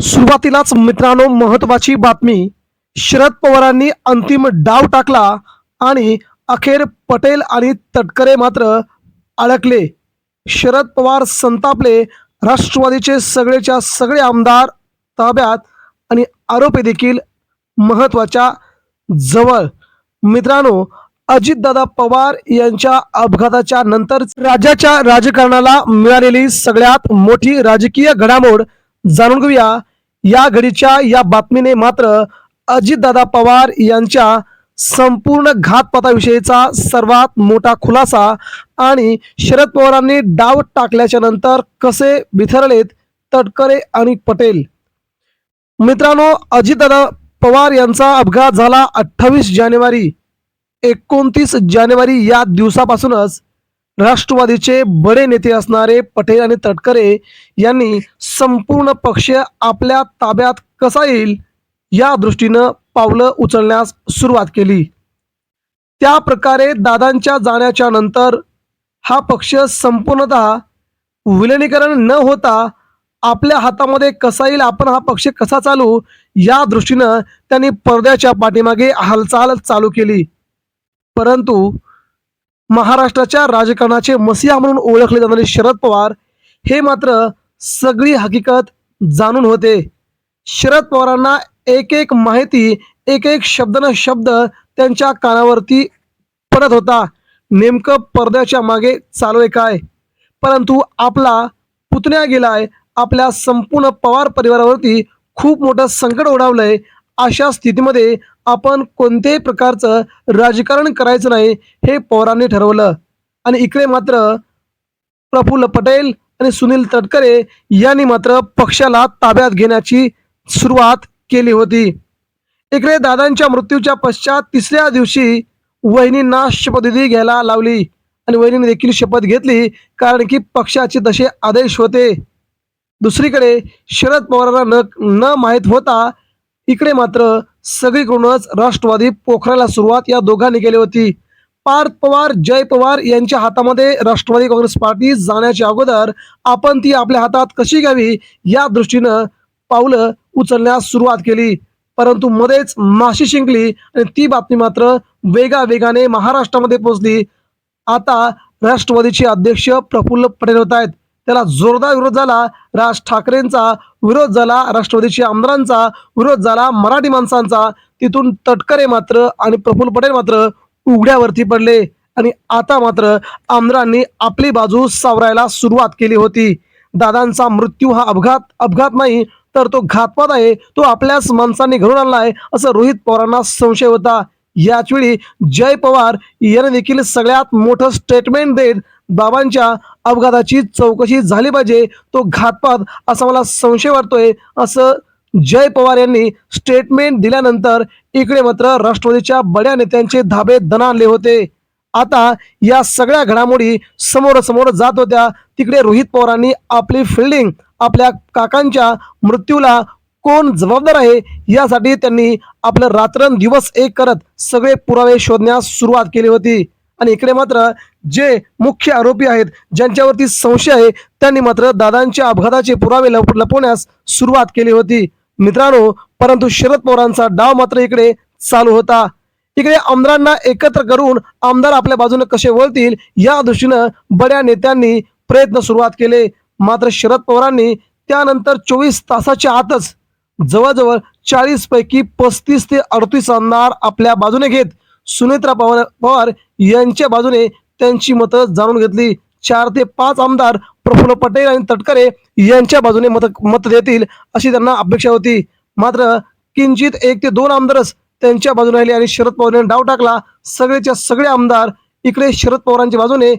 सुरुवातीलाच मित्रांनो महत्वाची बातमी. शरद पवारांनी अंतिम डाव टाकला आणि अखेर पटेल आणि तटकरे मात्र अडकले. शरद पवार संतापले, राष्ट्रवादीचे सगळेच्या सगळे आमदार ताब्यात आणि आरोपी देखील महत्वाच्या जवळ. मित्रांनो, अजितदादा पवार यांच्या अपघाताच्या नंतर राज्याच्या राजकारणाला मिळालेली सगळ्यात मोठी राजकीय घडामोड जाणून घेऊया. या घडीच्या या बातमीने मात्र अजितदादा पवार यांच्या संपूर्ण घातपाताविषयीचा सर्वात मोठा खुलासा आणि शरद पवारांनी डाव टाकल्याच्या नंतर कसे बिथरलेत तटकरे आणि पटेल. मित्रांनो, अजितदादा पवार यांचा अपघात झाला 28 जानेवारी. 29 जानेवारी या दिवसापासूनच राष्ट्रवादीचे बडे नेते असणारे पटेल आणि तटकरे यांनी संपूर्ण पक्ष आपल्या ताब्यात कसा येईल या दृष्टीनं पावलं उचलण्यास सुरुवात केली. त्या प्रकारे दादांच्या जाण्याच्या नंतर हा पक्ष संपूर्णतः विलिनीकरण न होता आपल्या हातामध्ये कसा येईल, आपण हा पक्ष कसा चालू या दृष्टीनं त्यांनी पडद्याच्या पाठीमागे हालचाल चालू केली. परंतु महाराष्ट्राच्या राजकारणाचे मसीहा म्हणून ओळखले जाणारे शरद पवार हे मात्र सगळी हकीकत जाणून होते. शरद पवारांना एक एक माहिती, एक एक शब्द न शब्द त्यांच्या कानावरती पडत होता. नेमकं पडद्याच्या मागे चालू आहे काय. परंतु आपला पुतण्या गेलाय, आपल्या संपूर्ण पवार परिवारावरती खूप मोठं संकट ओढावलंय. अशा स्थितीमध्ये आपण कोणत्याही प्रकारचं राजकारण करायचं नाही हे पवारांनी ठरवलं. आणि इकडे मात्र प्रफुल्ल पटेल आणि सुनील तटकरे यांनी मात्र पक्षाला ताब्यात घेण्याची सुरुवात केली होती. इकडे दादांच्या मृत्यूच्या पश्चात तिसऱ्या दिवशी वहिनींना शपथविधी घ्यायला लावली आणि वहिनींनी देखील शपथ घेतली, कारण की पक्षाचे तसे आदेश होते. दुसरीकडे शरद पवारांना न माहीत होता इकडे मात्र सगळीकडूनच राष्ट्रवादी पोखरायला सुरुवात या दोघांनी केली होती. पार्थ पवार, जय पवार यांच्या हातामध्ये राष्ट्रवादी काँग्रेस पार्टी जाण्याच्या अगोदर आपण ती आपल्या हातात कशी घ्यावी या दृष्टीनं पावलं उचलण्यास सुरुवात केली. परंतु मध्येच माशी शिंकली आणि ती बातमी मात्र वेगाने महाराष्ट्रामध्ये पोहोचली. आता राष्ट्रवादीचे अध्यक्ष प्रफुल्ल पटेल होत आहेत, त्याला जोरदार विरोध झाला. राज ठाकरेंचा विरोध झाला, राष्ट्रवादीच्या आमदारांचा विरोध झाला, मराठी माणसांचा. तिथून तटकरे मात्र आणि प्रफुल्ल पटेल मात्र उघड्यावरती पडले आणि आता मात्र आमदारांनी आपली बाजू सावरायला सुरुवात केली होती. दादांचा मृत्यू हा अपघात नाही तर तो घातपात आहे, तो आपल्याच माणसांनी घडून आणलाय असं रोहित पवारांना संशय होता. याचवेळी जय पवार यांनी देखील सगळ्यात मोठं स्टेटमेंट देत बाबांच्या अपघाताची चौकशी झाली पाहिजे, तो घातपात असा मला संशय वाटतोय असं जय पवार यांनी स्टेटमेंट दिल्यानंतर इकडे मात्र राष्ट्रवादीच्या बड्या नेत्यांचे धाबे दणाणले होते. आता या सगळ्या घडामोडी समोर जात होत्या. तिकडे रोहित पवारांनी आपली फिल्डिंग, आपल्या काकांच्या मृत्यूला कोण जबाबदार आहे यासाठी त्यांनी आपलं रात्रंदिवस एक करत सगळे पुरावे शोधण्यास सुरुवात केली होती. आणि इकडे मात्र जे मुख्य आरोपी आहेत, ज्यांच्यावरती संशय आहे, त्यांनी मात्र दादांच्या अपघाताचे पुरावे लपवण्यास सुरुवात केली होती. मित्रांनो, परंतु शरद पवारांचा डाव मात्र इकडे चालू होता. इकडे आमदारांना एकत्र करून आमदार आपल्या बाजूने कसे वळतील या दृष्टीनं बड्या नेत्यांनी प्रयत्न सुरुवात केले. मात्र शरद पवारांनी त्यानंतर 24 तासाच्या आतच जवळजवळ 40 पैकी 35 ते 38 आमदार आपल्या बाजूने घेत सुनेत्रा पवार यांच्या बाजूने त्यांची मतं जाणून घेतली. 4 ते 5 आमदार प्रफुल्ल पटेल आणि तटकरे यांच्या बाजूने मत देतील अशी त्यांना अपेक्षा होती. मात्र किंचित 1 ते 2 आमदारच त्यांच्या बाजूने राहिले आणि शरद पवारांनी डाव टाकला. सगळेच्या सगळे आमदार इकडे शरद पवारांच्या बाजूने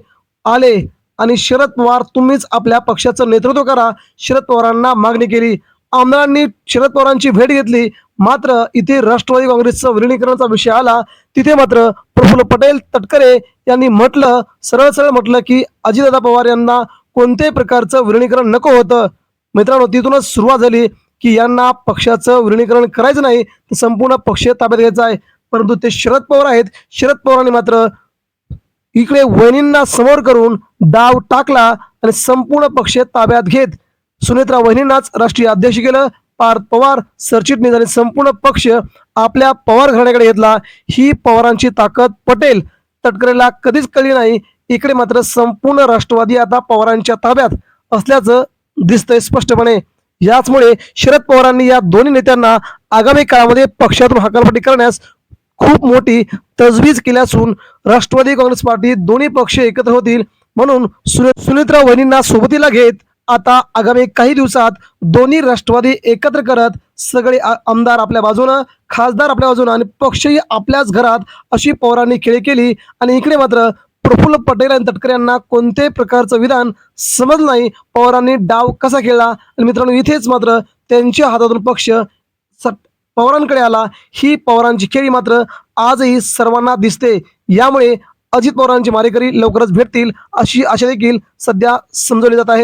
आले आणि शरद पवार तुम्हीच आपल्या पक्षाचं नेतृत्व करा, शरद पवारांना मागणी केली. आमदारांनी शरद पवारांची भेट घेतली. मात्र इथे राष्ट्रवादी काँग्रेसचं विलिनीकरणाचा विषय आला. तिथे मात्र प्रफुल्ल पटेल, तटकरे यांनी म्हटलं, सरळ म्हटलं की अजितदादा पवार यांना कोणत्याही प्रकारचं विलिनीकरण नको होतं. मित्रांनो, तिथूनच सुरुवात झाली की यांना पक्षाचं विलिनीकरण करायचं नाही, तर संपूर्ण पक्ष ताब्यात घ्यायचा आहे. परंतु ते शरद पवार आहेत. शरद पवारांनी मात्र इकडे वहिनींना समोर करून डाव टाकला आणि संपूर्ण पक्ष ताब्यात घेत सुनेत्रा वहिनींनाच राष्ट्रीय अध्यक्ष केलं. पार्थ पवार सरचिटणीस आणि संपूर्ण पक्ष आपल्या पवार घराण्याकडे घेतला. ही पवारांची ताकद पटेल तटकरेला कधीच कळली नाही. इकडे मात्र संपूर्ण राष्ट्रवादी आता पवारांच्या ताब्यात असल्याचं दिसतंय स्पष्टपणे. याचमुळे शरद पवारांनी या दोन्ही नेत्यांना आगामी काळामध्ये पक्षातून हकालपट्टी करण्यास खूप मोठी तजवीज केली असून राष्ट्रवादी काँग्रेस पार्टी दोन्ही पक्ष एकत्र होतील म्हणून सुनेत्रा वहिनींना सोबतीला घेत आता आगामी काही दिवसात दोन्ही राष्ट्रवादी एकत्र करत सगळे आमदार आपल्या बाजूनं, खासदार आपल्या बाजूनं आणि पक्षही आपल्याच घरात अशी पवारांनी खेळी केली. आणि इकडे मात्र प्रफुल्ल पटेल आणि तटकरे यांना कोणत्याही प्रकारचं विधान समजलं नाही. पवारांनी डाव कसा खेळला आणि मित्रांनो इथेच मात्र त्यांच्या हातातून पक्ष पवारांकडे आला. ही पवारांची खेळी मात्र आजही सर्वांना दिसते. यामुळे अजित पवारांची मारेकरी लवकरच भेटतील अशी आशा देखील सध्या समजवली जात आहे.